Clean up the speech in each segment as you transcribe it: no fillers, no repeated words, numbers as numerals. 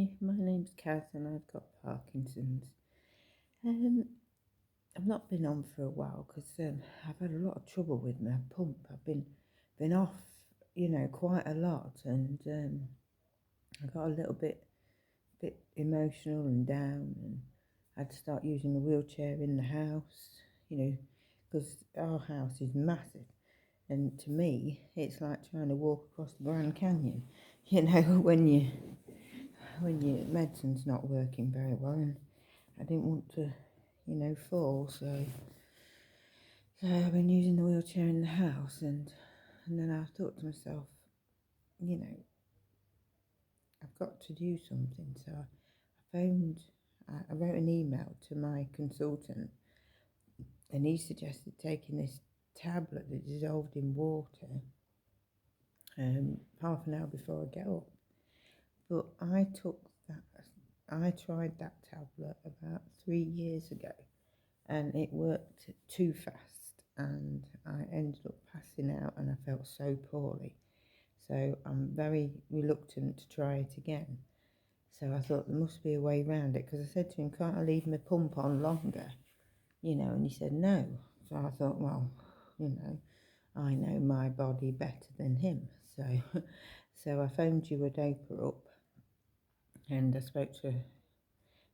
Hi, my name's Kaz and I've got Parkinson's. Um, I've not been on for a while because I've had a lot of trouble with my pump. I've been off, quite a lot, and I got a little bit emotional and down, and I had to start using the wheelchair in the house, because our house is massive, and to me, it's like trying to walk across the Grand Canyon, when your medicine's not working very well, and I didn't want to, fall, so I've been using the wheelchair in the house, and then I thought to myself, you know, I've got to do something, so I wrote an email to my consultant, and he suggested taking this tablet that dissolved in water, half an hour before I get up, but I tried that tablet about 3 years ago, and it worked too fast, and I ended up passing out and I felt so poorly. So I'm very reluctant to try it again. So I thought there must be a way around it, because I said to him, can't I leave my pump on longer? And he said no. So I thought, well, I know my body better than him. So so I phoned Duodopa up, and I spoke to a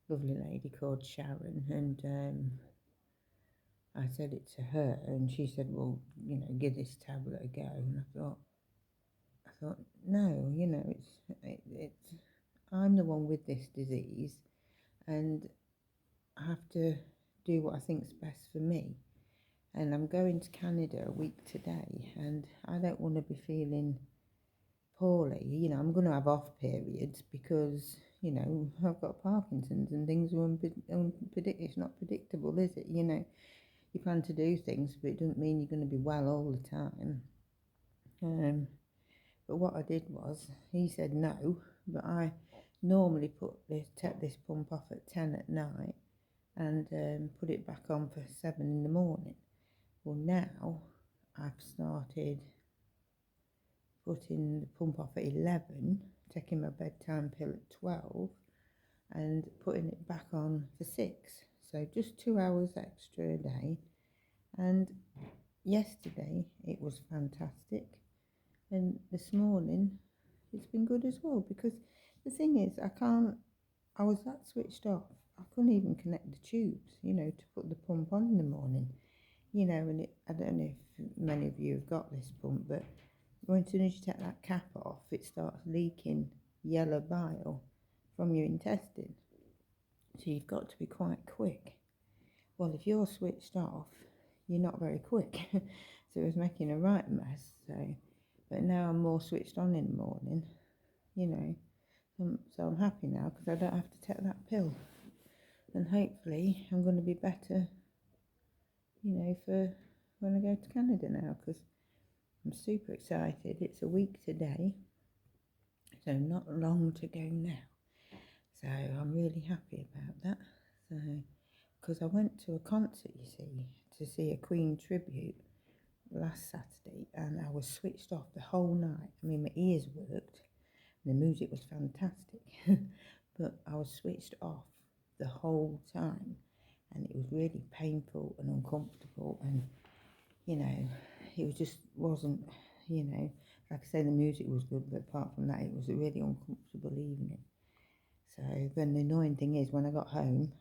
lovely lady called Sharon, and I said it to her, and she said, well, give this tablet a go. And I thought, no, it's I'm the one with this disease, and I have to do what I think's best for me. And I'm going to Canada a week today, and I don't want to be feeling poorly. I'm going to have off periods because, I've got Parkinson's, and things are it's not predictable, is it? You plan to do things, but it doesn't mean you're going to be well all the time. But what I did was, he said no, but I normally take this pump off at 10 at night, and put it back on for 7 in the morning. Well, now I've started putting the pump off at 11, taking my bedtime pill at 12, and putting it back on for 6. So just 2 hours extra a day. And yesterday it was fantastic, and this morning it's been good as well, because the thing is, I was that switched off, I couldn't even connect the tubes, to put the pump on in the morning, and I don't know if many of you have got this pump, but as soon as you take that cap off, it starts leaking yellow bile from your intestine, so you've got to be quite quick. Well, if you're switched off, you're not very quick. So it was making a right mess. But now I'm more switched on in the morning, so I'm happy now, because I don't have to take that pill. And hopefully I'm going to be better, for when I go to Canada now, because I'm super excited. It's a week today, so not long to go now. So I'm really happy about that. So, because I went to a concert, to see a Queen tribute last Saturday, and I was switched off the whole night. I mean, my ears worked, and the music was fantastic, but I was switched off the whole time, and it was really painful and uncomfortable, and it wasn't, like I say, the music was good, but apart from that, it was a really uncomfortable evening. So then the annoying thing is, when I got home,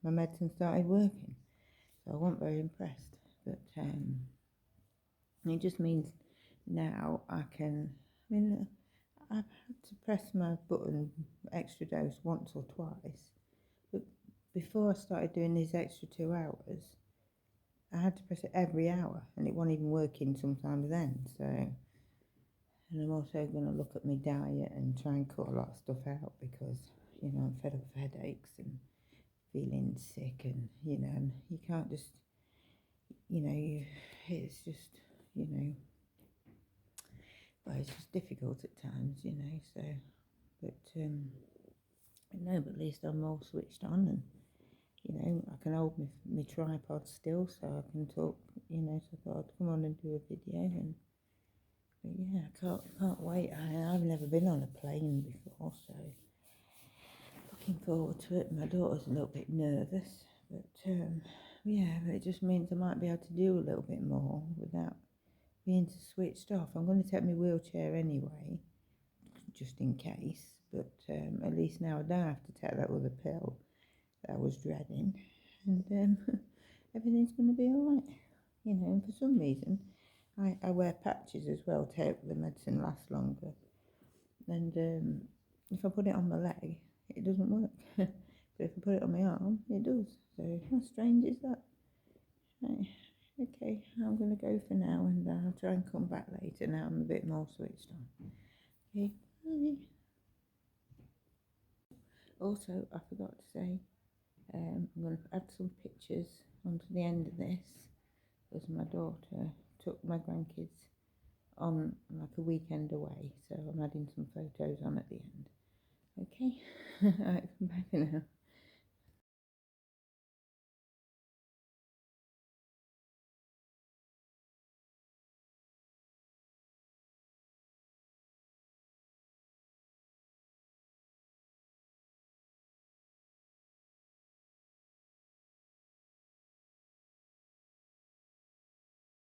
my medicine started working, so I wasn't very impressed, but it just means now I've had to press my button extra dose once or twice, but before I started doing these extra 2 hours, I had to press it every hour, and it wasn't even working sometimes then. So, and I'm also going to look at my diet and try and cut a lot of stuff out, because I'm fed up of headaches and feeling sick, and and you can't just it's just well, it's just difficult at times, so, but no, but at least I'm all switched on, and I can hold my tripod still, so I can talk, so I thought I'd come on and do a video, and but yeah, I can't wait. I've never been on a plane before, so forward to it. My daughter's a little bit nervous, but yeah, but it just means I might be able to do a little bit more without being switched off. I'm going to take my wheelchair anyway, just in case, but at least now I don't have to take that other pill that I was dreading, and everything's going to be alright, you know. And for some reason I wear patches as well to help the medicine last longer, and if I put it on my leg it doesn't work but if I put it on my arm it does. So how strange is that? Right. Okay, I'm going to go for now, and I'll try and come back later now I'm a bit more switched on. Okay, bye. Also, I forgot to say, I'm going to add some pictures onto the end of this, because my daughter took my grandkids on like a weekend away, so I'm adding some photos on at the end. Okay, alright, come back now.